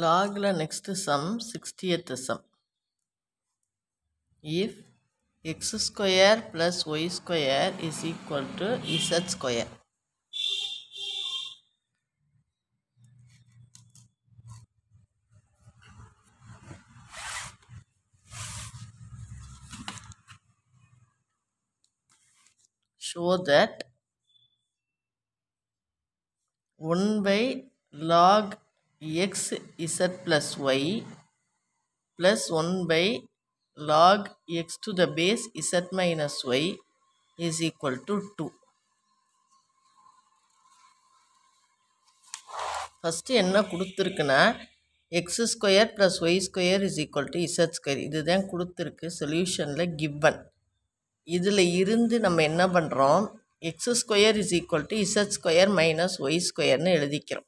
logல next sum 60th sum. If x square plus y square is equal to z square. Show that 1 by log x z plus y plus 1 by log x to the base z minus y is equal to 2. First என்ன கொடுத்திருக்குனா x square plus y square is equal to z square. இதுதான் கொடுத்திருக்கு சொல்யூஷனில் given. இதில் இருந்து நம்ம என்ன பண்ணுறோம், x square is equal to z square minus y squareனு எழுதிக்கிறோம்.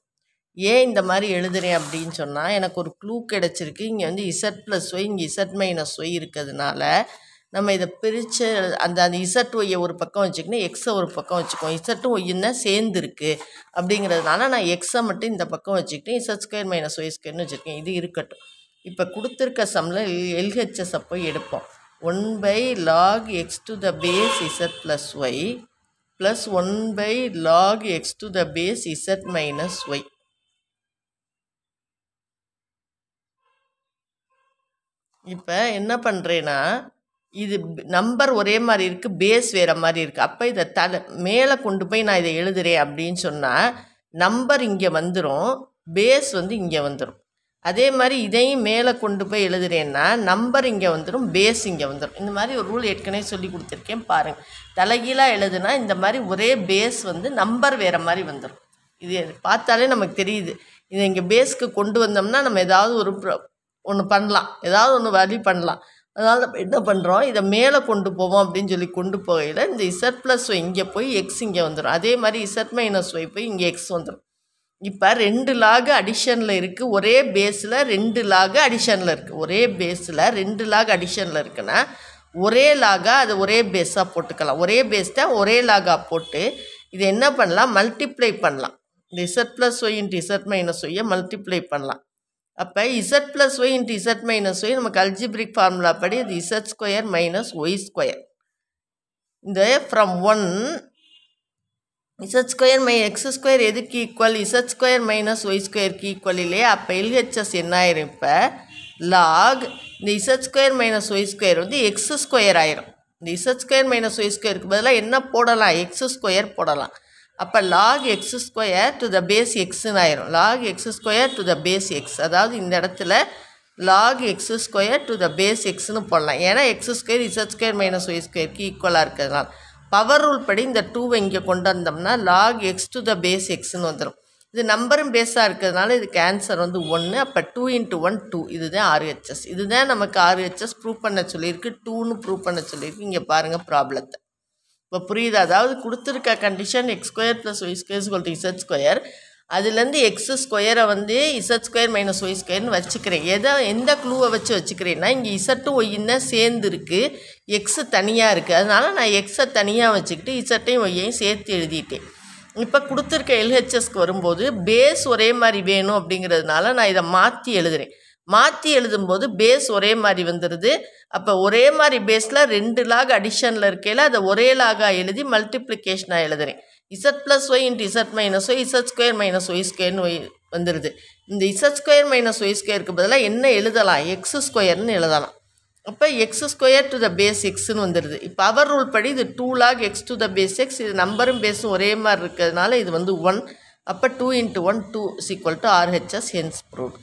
ஏன் இந்த மாதிரி எழுதுறேன் அப்படின்னு சொன்னால், எனக்கு ஒரு க்ளூ கிடச்சிருக்கு. இங்கே வந்து z ப்ளஸ் ஒய், இங்கே z மைனஸ் ஒய் இருக்கிறதுனால நம்ம இதை பிரித்து அந்த இசட் ஒய்யை ஒரு பக்கம் வச்சுக்கணும், எக்ஸை ஒரு பக்கம் வச்சுக்கோம். இசட்டும் ஒய்யும் தான் சேர்ந்துருக்கு அப்படிங்கிறதுனால நான் எக்ஸை மட்டும் இந்த பக்கம் வச்சுக்கிட்டேன், இசட் ஸ்கொயர் மைனஸ் ஒய் ஸ்கொயர்னு வச்சுருக்கேன். இது இருக்கட்டும். இப்போ கொடுத்துருக்க சம்மில் எல்ஹெச்எஸை போய் எடுப்போம். 1 by log x to the base z plus y plus 1 by log x to the base z minus y. இப்போ என்ன பண்ணுறேன்னா, இது நம்பர் ஒரே மாதிரி இருக்குது, பேஸ் வேறு மாதிரி இருக்குது. அப்போ இதை மேலே கொண்டு போய் நான் இதை எழுதுகிறேன் அப்படின்னு சொன்னால் நம்பர் இங்கே வந்துடும், பேஸ் வந்து இங்கே வந்துடும். அதே மாதிரி இதையும் மேலே கொண்டு போய் எழுதுகிறேன்னா நம்பர் இங்கே வந்துடும், பேஸ் இங்கே வந்துடும். இந்த மாதிரி ஒரு ரூல் ஏற்கனவே சொல்லி கொடுத்துருக்கேன் பாருங்கள். தலைகீழாக எழுதுனா இந்த மாதிரி ஒரே பேஸ் வந்து நம்பர் வேறு மாதிரி வந்துடும். இது பார்த்தாலே நமக்கு தெரியுது. இதை இங்கே பேஸ்க்கு கொண்டு வந்தோம்னா நம்ம ஏதாவது ஒன்று பண்ணலாம், ஏதாவது ஒன்று வழி பண்ணலாம். அதனால் நம்ம என்ன பண்ணுறோம், இதை மேலே கொண்டு போவோம் அப்படின்னு சொல்லி கொண்டு போகையில் இந்த இசட் ப்ளஸ் ஒய் இங்கே போய் எக்ஸ் இங்கே வந்துடும். அதே மாதிரி இசட் மைனஸ் ஒய் போய் இங்கே எக்ஸ் வந்துடும். இப்போ 2 லாக் அடிஷனில் இருக்குது, ஒரே பேஸில் 2 லாக் அடிஷனில் இருக்குது. ஒரே பேஸில் 2 லாக் அடிஷனில் இருக்குன்னா ஒரே லாகாக அதை ஒரே பேஸாக போட்டுக்கலாம். ஒரே பேஸ் தான் ஒரே லாகாக போட்டு இதை என்ன பண்ணலாம், மல்டிப்ளை பண்ணலாம். இந்த Z plus Y into Z minus ஒய்யை மல்டிப்ளை பண்ணலாம். அப்போ Z plus Y into Z minus Y நமக்கு அல்ஜிப்ரிக் ஃபார்முலா படி இது Z square minus Y square. இந்த from 1 Z square X square எதுக்கு equal, Z square minus Y ஸ்கொயருக்கு equal இல்லையா. அப்போ எல்ஹெச்எஸ் என்ன ஆயிரும், இப்போ லாக் இந்த Z square minus Y square வந்து எக்ஸ் ஸ்கொயர் ஆயிரும். இந்த இசட் ஸ்கொயர் மைனஸ் ஒய் ஸ்கொயருக்கு பதிலாக என்ன போடலாம், எக்ஸ் ஸ்கொயர் போடலாம். அப்போ log X square to the base எக்ஸ்ன்னு ஆயிரும். Log X square to the base X, அதாவது இந்த இடத்துல log X square to the base எக்ஸ்னு போடலாம். ஏன்னா X square Z square minus Y ஸ்கொயருக்கு ஈக்குவலாக இருக்கிறதுனால பவர் ரூல் படி இந்த 2வை இங்கே கொண்டு வந்தோம்னா log x to the base எக்ஸ்னு வந்துடும். இது நம்பரும் பேஸாக இருக்கிறதுனால இதுக்கு ஆன்சர் வந்து 1. அப்போ 2 × 1 2. இதுதான் ஆர்ஹெச்எஸ். இதுதான் நமக்கு ஆர்ஹெச்எஸ் ப்ரூவ் பண்ண சொல்லியிருக்கு, 2ன்னு ப்ரூவ் பண்ண சொல்லியிருக்கு. இங்கே பாருங்கள் ப்ராப்ளத்தை. இப்போ புரியுது. அதாவது கொடுத்துருக்க condition x square plus y square = z square. அதுலேருந்து எக்ஸ் ஸ்கொயரை வந்து இசட் ஸ்கொயர் மைனஸ் ஒய் ஸ்கொயர்னு வச்சுக்கிறேன். எந்த க்ளூவை வச்சுக்கிறேன்னா, இங்கே இசட்டும் ஒய்யும் தான் சேர்ந்து இருக்குது, எக்ஸு தனியாக இருக்குது. அதனால் நான் எக்ஸை தனியாக வச்சுக்கிட்டு இசட்டையும் ஒய்யையும் சேர்த்து எழுதிட்டேன். இப்போ கொடுத்துருக்க எல்ஹெச்எஸ்க்கு வரும்போது பேஸ் ஒரே மாதிரி வேணும் அப்படிங்கிறதுனால நான் இதை மாற்றி எழுதுகிறேன். மாற்றி எழுதும்போது பேஸ் ஒரே மாதிரி வந்துடுது. அப்போ ஒரே மாதிரி பேஸில் 2 லாக் அடிஷனில் இருக்கையில் அதை ஒரே லாகாக எழுதி மல்டிப்ளிகேஷனாக எழுதுகிறேன். Z plus Y into Z minus y z square minus y ஸ்கொயர்னு வந்துடுது. இந்த இசட் ஸ்கொயர் மைனஸ் ஒய் ஸ்கொயருக்கு பதிலாக என்ன எழுதலாம், எக்ஸ் ஸ்கொயர்னு எழுதலாம். அப்போ x square to the base எக்ஸ்னு வந்துடுது. இப்போ பவர் ரூல் படி இது 2 log x to the base x. இது நம்பரும் பேஸும் ஒரே மாதிரி இருக்கிறதுனால இது வந்து 1. அப்போ 2 × 1 2 = RHS, hence proved.